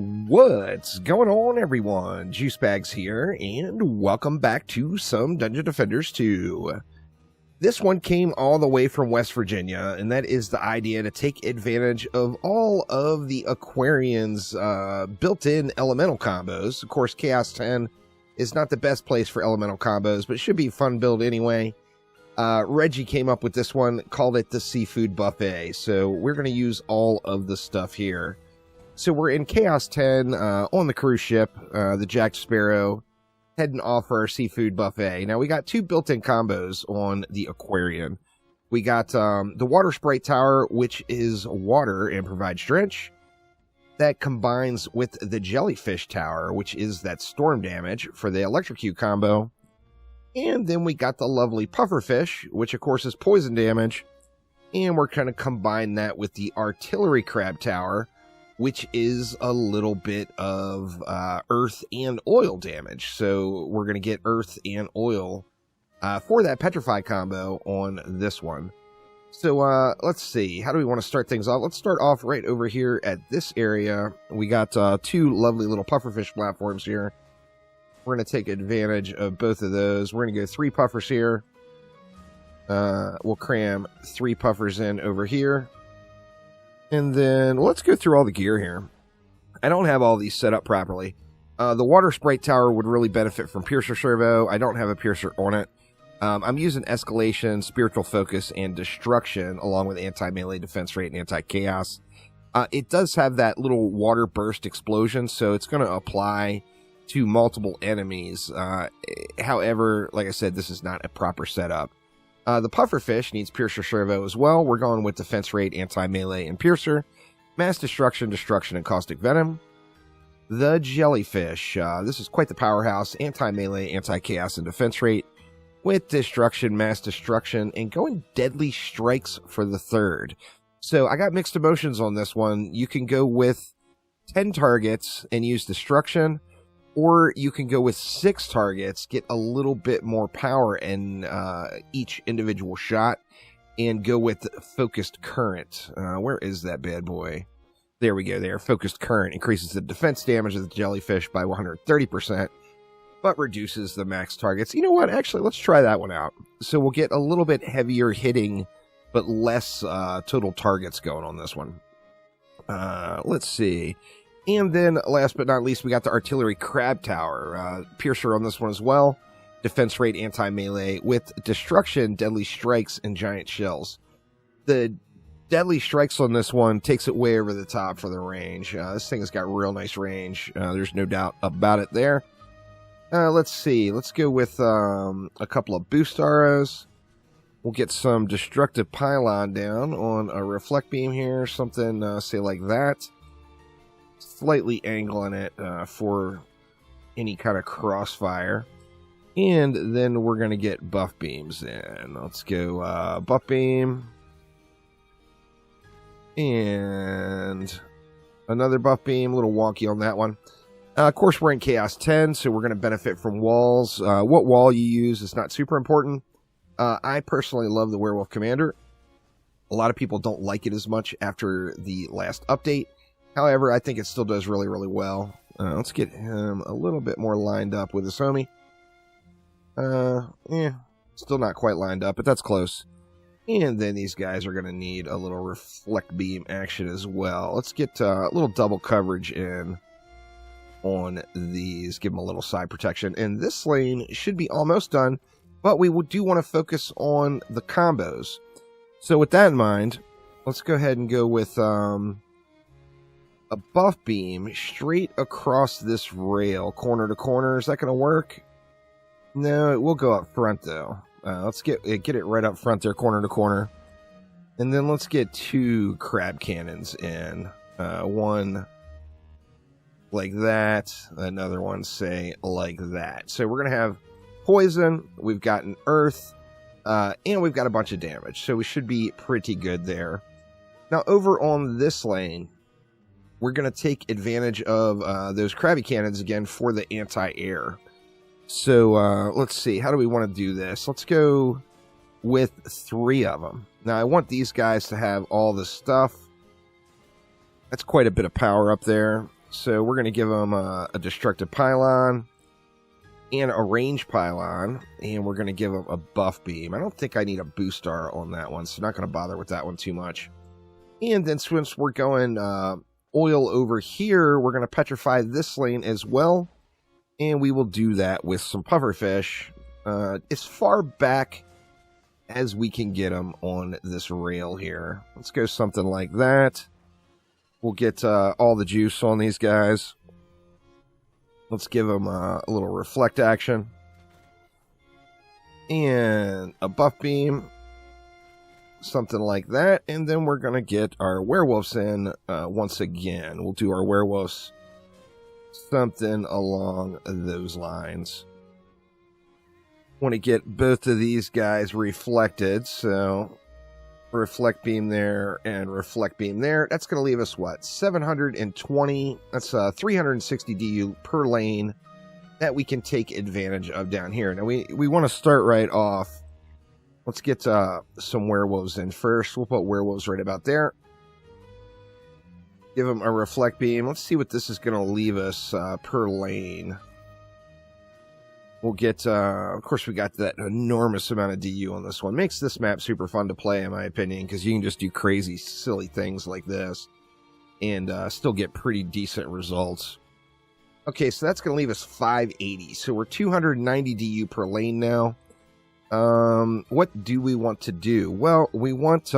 What's going on, everyone? Juicebags here, and welcome back to some Dungeon Defenders 2. This one came all the way from West Virginia, and that is the idea to take advantage of all of the Aquarion's built-in elemental combos. Of course, Chaos 10 is not the best place for elemental combos, but it should be a fun build anyway. Reggie came up with this one, called it the Seafood Buffet, so we're going to use all of the stuff here. So we're in Chaos 10 on the cruise ship, the Jack Sparrow, heading off for our Seafood Buffet. Now, we got two built-in combos on the Aquarion. We got the Water Sprite Tower, which is water and provides drench. That combines with the Jellyfish Tower, which is that storm damage for the Electrocute combo. And then we got the lovely Pufferfish, which of course is poison damage. And we're going to combine that with the Artillery Crab Tower, which is a little bit of earth and oil damage. So we're going to get earth and oil for that Petrify combo on this one. So let's see. How do we want to start things off? Let's start off right over here at this area. We got two lovely little pufferfish platforms here. We're going to take advantage of both of those. We're going to go 3 puffers here. We'll cram 3 puffers in over here. And then let's go through all the gear here. I don't have all these set up properly. The Water Sprite Tower would really benefit from Piercer Servo. I don't have a Piercer on it. I'm using Escalation, Spiritual Focus, and Destruction, along with Anti-Melee Defense Rate and Anti-Chaos. It does have that little Water Burst Explosion, so it's going to apply to multiple enemies. However, like I said, this is not a proper setup. The Pufferfish needs Piercer Servo as well. We're going with Defense Rate, Anti-Melee, and Piercer. Mass Destruction, Destruction, and Caustic Venom. The Jellyfish. This is quite the powerhouse. Anti-Melee, Anti-Chaos, and Defense Rate. With Destruction, Mass Destruction, and going Deadly Strikes for the third. So I got mixed emotions on this one. You can go with 10 targets and use Destruction. Or you can go with 6 targets, get a little bit more power in each individual shot, and go with Focused Current. Where is that bad boy? There we go there. Focused Current increases the defense damage of the Jellyfish by 130%, but reduces the max targets. You know what? Actually, let's try that one out. So we'll get a little bit heavier hitting, but less total targets going on this one. Let's see. And then, last but not least, we got the Artillery Crab Tower. Piercer on this one as well. Defense Rate, Anti-Melee, with Destruction, Deadly Strikes, and Giant Shells. The Deadly Strikes on this one takes it way over the top for the range. This thing has got real nice range. There's no doubt about it there. Let's see. Let's go with a couple of Boost Arrows. We'll get some Destructive Pylon down on a Reflect Beam here. Something, say, like that. Slightly angling it for any kind of crossfire. And then we're going to get buff beams in. Let's go buff beam. And another buff beam. A little wonky on that one. Of course, we're in Chaos 10, so we're going to benefit from walls. What wall you use is not super important. I personally love the Werewolf Commander. A lot of people don't like it as much after the last update. However, I think it still does really, really well. Let's get him a little bit more lined up with his homie. Still not quite lined up, but that's close. And then these guys are going to need a little Reflect Beam action as well. Let's get a little double coverage in on these. Give them a little side protection. And this lane should be almost done, but we do want to focus on the combos. So with that in mind, let's go ahead and go with a buff beam straight across this rail, corner to corner. Is that going to work? No, it will go up front, though. Let's get it right up front there, corner to corner. And then let's get 2 crab cannons in. One like that. Another one, say, like that. So we're going to have poison. We've got an earth. And we've got a bunch of damage. So we should be pretty good there. Now, over on this lane, we're going to take advantage of those Krabby Cannons again for the anti-air. So, let's see. How do we want to do this? Let's go with 3 of them. Now, I want these guys to have all the stuff. That's quite a bit of power up there. So we're going to give them a destructive pylon and a range pylon, and we're going to give them a buff beam. I don't think I need a boost star on that one, so not going to bother with that one too much. And then since we're going oil over here, we're going to petrify this lane as well, and we will do that with some pufferfish as far back as we can get them on this rail here. Let's go something like that. We'll get all the juice on these guys. Let's give them a little reflect action. And a buff beam. Something like that. And then we're going to get our werewolves in once again. We'll do our werewolves something along those lines. Want to get both of these guys reflected. So reflect beam there and reflect beam there. That's going to leave us what? 720. That's 360 DU per lane that we can take advantage of down here. Now we want to start right off. Let's get some werewolves in first. We'll put werewolves right about there. Give them a reflect beam. Let's see what this is going to leave us per lane. We'll get, of course, we got that enormous amount of DU on this one. Makes this map super fun to play, in my opinion, because you can just do crazy, silly things like this and still get pretty decent results. Okay, so that's going to leave us 580. So we're 290 DU per lane now. What do we want to do? Well, we want,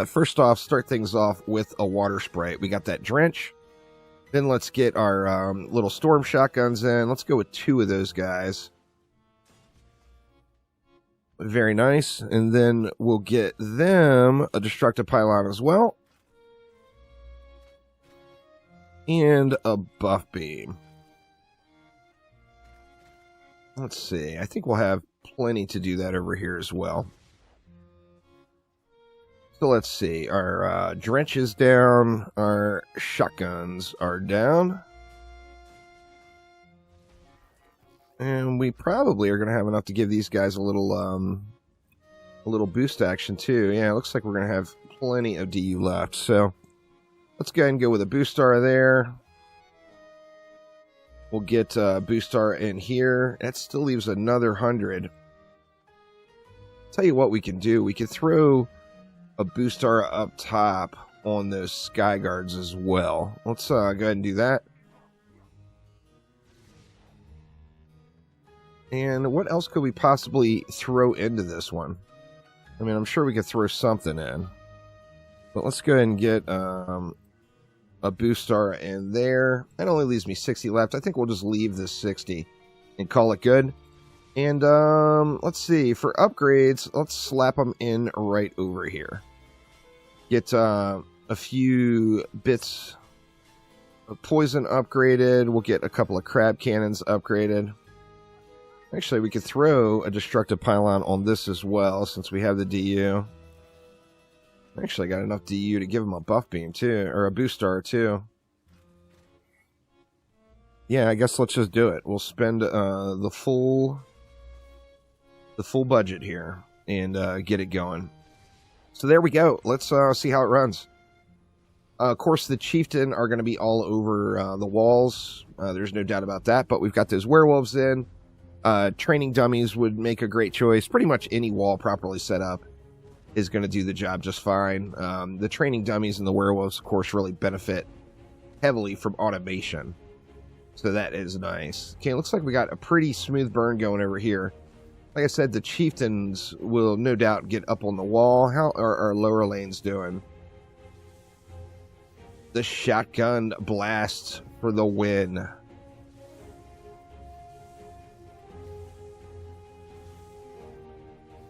first off, start things off with a water spray. We got that drench. Then let's get our little storm shotguns in. Let's go with 2 of those guys. Very nice. And then we'll get them a destructive pylon as well. And a buff beam. Let's see. I think we'll have plenty to do that over here as well. So let's see. Our drench is down. Our shotguns are down. And we probably are going to have enough to give these guys a little boost action too. Yeah, it looks like we're going to have plenty of DU left. So let's go ahead and go with a boost star there. We'll get a boost star in here. That still leaves another 100. Tell you what we can do. We can throw a boost star up top on those sky guards as well. Let's go ahead and do that. And what else could we possibly throw into this one? I mean, I'm sure we could throw something in. But let's go ahead and get a boost star in there. That only leaves me 60 left. I think we'll just leave this 60 and call it good. And let's see. For upgrades, let's slap them in right over here. Get a few bits of poison upgraded. We'll get a couple of crab cannons upgraded. Actually, we could throw a destructive pylon on this as well, since we have the DU. Actually, I got enough DU to give him a buff beam, too, or a boost star, too. Yeah, I guess let's just do it. We'll spend the full budget here and get it going. So there we go. Let's see how it runs. Of course, the chieftain are going to be all over the walls. There's no doubt about that, but we've got those werewolves in. Training dummies would make a great choice. Pretty much any wall properly set up is going to do the job just fine. The training dummies and the werewolves, of course, really benefit heavily from automation. So that is nice. Okay, looks like we got a pretty smooth burn going over here. Like I said, the chieftains will no doubt get up on the wall. How are our lower lanes doing? The shotgun blast for the win.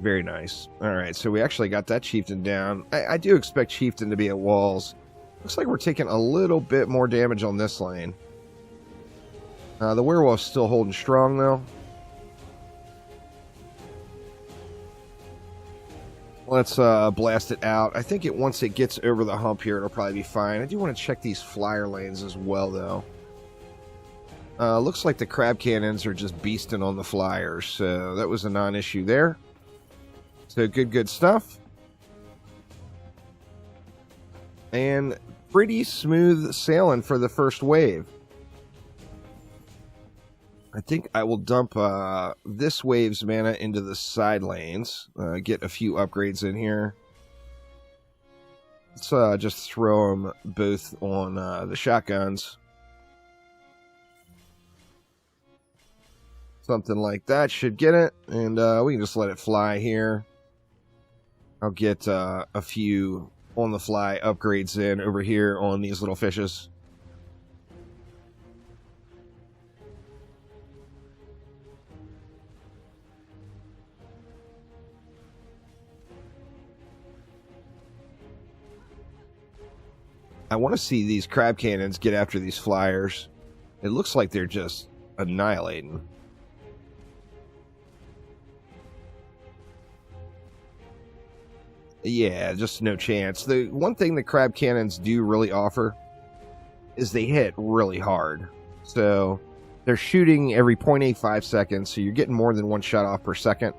Very nice. Alright, so we actually got that chieftain down. I do expect chieftain to be at walls. Looks like we're taking a little bit more damage on this lane. The werewolf's still holding strong, though. Let's blast it out. I think once it gets over the hump here, it'll probably be fine. I do want to check these flyer lanes as well, though. Looks like the crab cannons are just beasting on the flyers, so that was a non-issue there. So good stuff. And pretty smooth sailing for the first wave. I think I will dump this wave's mana into the side lanes. Get a few upgrades in here. Let's just throw them both on the shotguns. Something like that should get it. And we can just let it fly here. I'll get a few on-the-fly upgrades in over here on these little fishes. I want to see these crab cannons get after these flyers. It looks like they're just annihilating. Yeah, just no chance. The one thing that crab cannons do really offer is they hit really hard. So they're shooting every 0.85 seconds, so you're getting more than one shot off per second.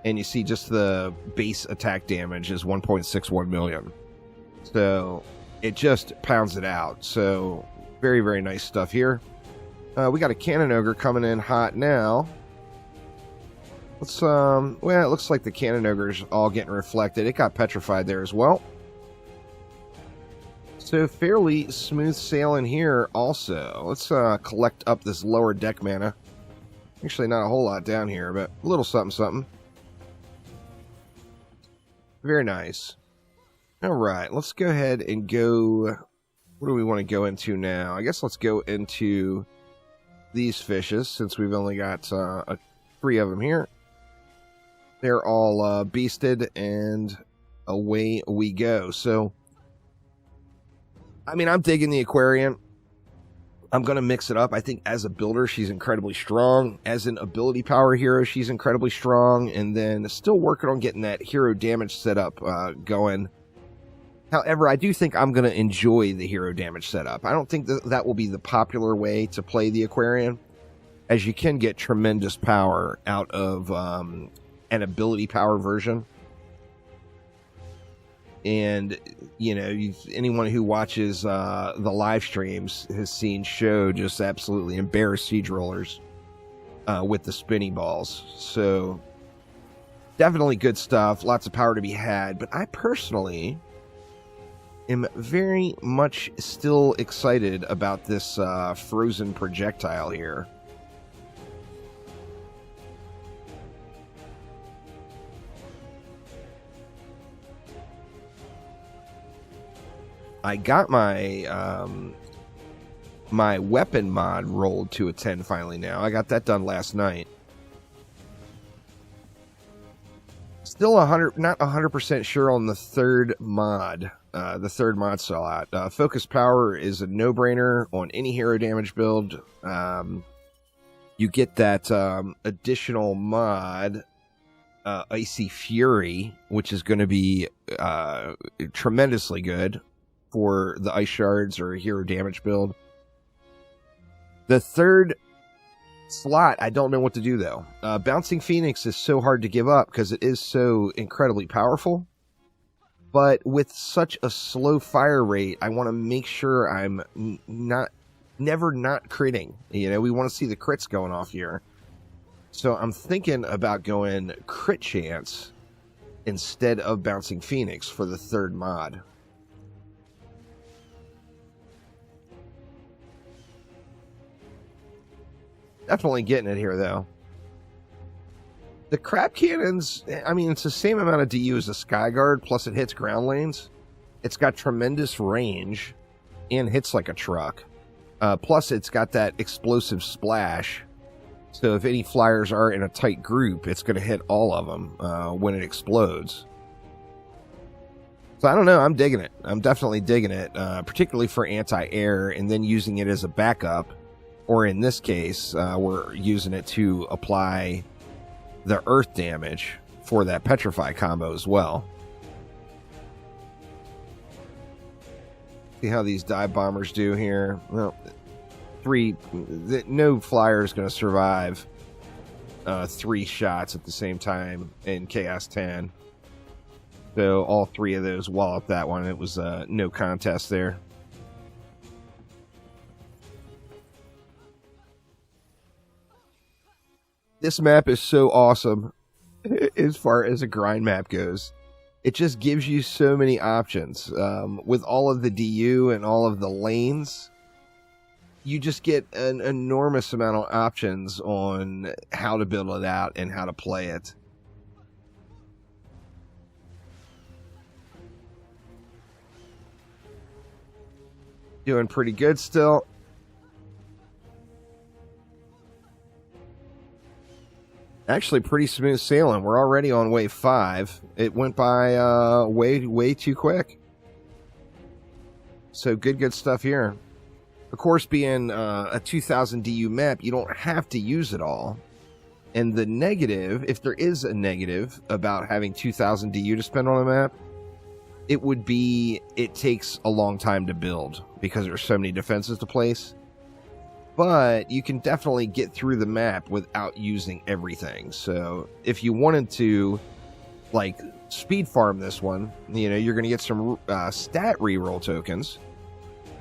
And you see just the base attack damage is 1.61 million. So it just pounds it out. So very, very nice stuff here. We got a cannon ogre coming in hot now. Let's, well, it looks like the cannon ogre's all getting reflected. It got petrified there as well. So fairly smooth sailing here also. Let's collect up this lower deck mana. Actually, not a whole lot down here, but a little something, something. Very nice. All right, let's go ahead and go... What do we want to go into now? I guess let's go into these fishes, since we've only got 3 of them here. They're all beasted, and away we go. So, I mean, I'm digging the Aquarion. I'm going to mix it up. I think as a builder, she's incredibly strong. As an ability power hero, she's incredibly strong. And then still working on getting that hero damage setup going. However, I do think I'm going to enjoy the hero damage setup. I don't think that will be the popular way to play the Aquarion, as you can get tremendous power out of an ability power version. And, you know, anyone who watches the live streams has seen Show just absolutely embarrass siege rollers with the spinny balls. So, definitely good stuff. Lots of power to be had. But I personally am very much still excited about this frozen projectile here. I got my my weapon mod rolled to a 10 finally now. I got that done last night. Still not 100% sure on the third mod. The third mod slot. Focus power is a no-brainer on any hero damage build. You get that additional mod, Icy Fury, which is going to be tremendously good for the ice shards or hero damage build. The third slot, I don't know what to do though. Bouncing Phoenix is so hard to give up because it is so incredibly powerful. But with such a slow fire rate, I want to make sure I'm never not critting. You know, we want to see the crits going off here. So I'm thinking about going crit chance instead of Bouncing Phoenix for the third mod. Definitely getting it here, though. The crab cannons, I mean, it's the same amount of DU as the Skyguard, plus it hits ground lanes. It's got tremendous range and hits like a truck. Plus, it's got that explosive splash. So if any flyers are in a tight group, it's going to hit all of them when it explodes. So I don't know. I'm digging it. I'm definitely digging it, particularly for anti-air, and then using it as a backup. Or in this case, we're using it to apply the earth damage for that petrify combo as well. See how these dive bombers do here. Well, no flyer is going to survive 3 shots at the same time in Chaos 10. So all 3 of those walloped that one. It was no contest there. This map is so awesome as far as a grind map goes. It just gives you so many options. With all of the DU and all of the lanes, you just get an enormous amount of options on how to build it out and how to play it. Doing pretty good still. Actually, pretty smooth sailing. We're already on wave 5. It went by way too quick. So good stuff here. Of course, being a 2000 DU map, you don't have to use it all. And the negative, if there is a negative about having 2000 DU to spend on a map, it would be it takes a long time to build because there's so many defenses to place. But you can definitely get through the map without using everything. So if you wanted to, like, speed farm this one, you know, you're going to get some stat reroll tokens,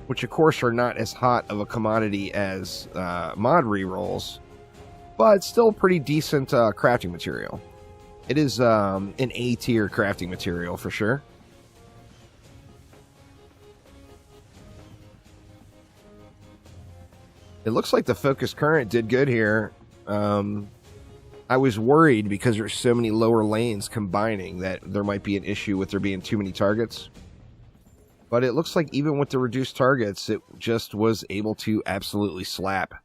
which of course are not as hot of a commodity as mod rerolls, but still pretty decent crafting material. It is an A-tier crafting material for sure. It looks like the focus current did good here. I was worried because there's so many lower lanes combining that there might be an issue with there being too many targets. But it looks like even with the reduced targets, it just was able to absolutely slap.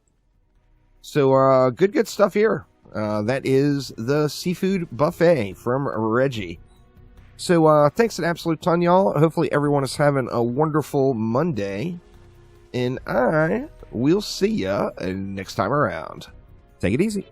So good stuff here. That is the seafood buffet from Reji. So thanks an absolute ton, y'all. Hopefully everyone is having a wonderful Monday. And I will see ya next time around. Take it easy.